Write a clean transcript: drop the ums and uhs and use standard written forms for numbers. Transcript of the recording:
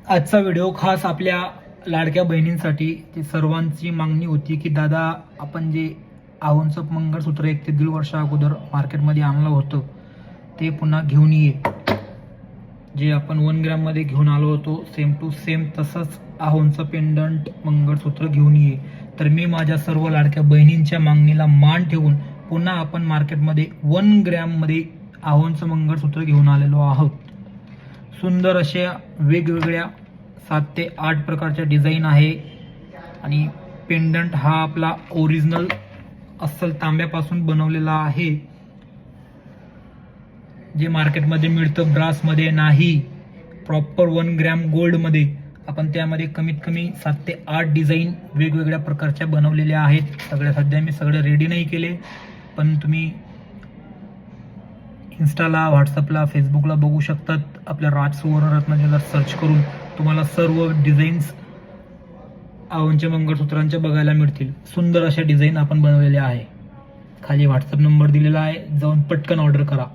आजचा व्हिडिओ खास आपल्या लाडक्या बहिणींसाठी. ती सर्वांची मागणी होती की दादा आपण जे आहोंचं मंगळसूत्र 1 ते 1.5 वर्षा अगोदर मार्केटमध्ये आणलं होतं ते पुन्हा घेऊन ये. जे आपण 1 ग्रॅममध्ये घेऊन आलो होतो सेम टू सेम तसंच आहोंचं पेंडंट मंगळसूत्र घेऊन ये. तर मी माझ्या सर्व लाडक्या बहिणींच्या मागणीला मान ठेवून पुन्हा आपण मार्केटमध्ये 1 ग्रॅममध्ये आहोंचं मंगळसूत्र घेऊन आलेलो आहोत. सुंदर अशा वेगवेगळ्या 7 ते 8 प्रकारच्या डिझाईन आहे आणि पेंडंट हा आपला ओरिजिनल अस्सल तांब्यापासून बनवलेला आहे, जे मार्केटमध्ये मिळतं ब्रासमध्ये नाही. प्रॉपर 1 ग्रॅम गोल्डमध्ये आपण त्यामध्ये कमीत कमी 7 ते 8 डिझाईन वेगवेगळ्या प्रकारच्या बनवलेल्या आहेत. सध्या मी सगळे रेडी नाही केले, पण तुम्ही इंस्टाला, व्हॉट्सअपला, फेसबुकला बघू शकतात. आपल्या राज सुवर्णरत्न ज्वेलर्स सर्च करून तुम्हाला सर्व डिझाईन्स आहोंच्या मंगळसूत्रांच्या बघायला मिळतील. सुंदर अशा डिझाईन आपण बनवलेल्या आहे. खाली व्हॉट्सअप नंबर दिलेला आहे, जाऊन पटकन ऑर्डर करा.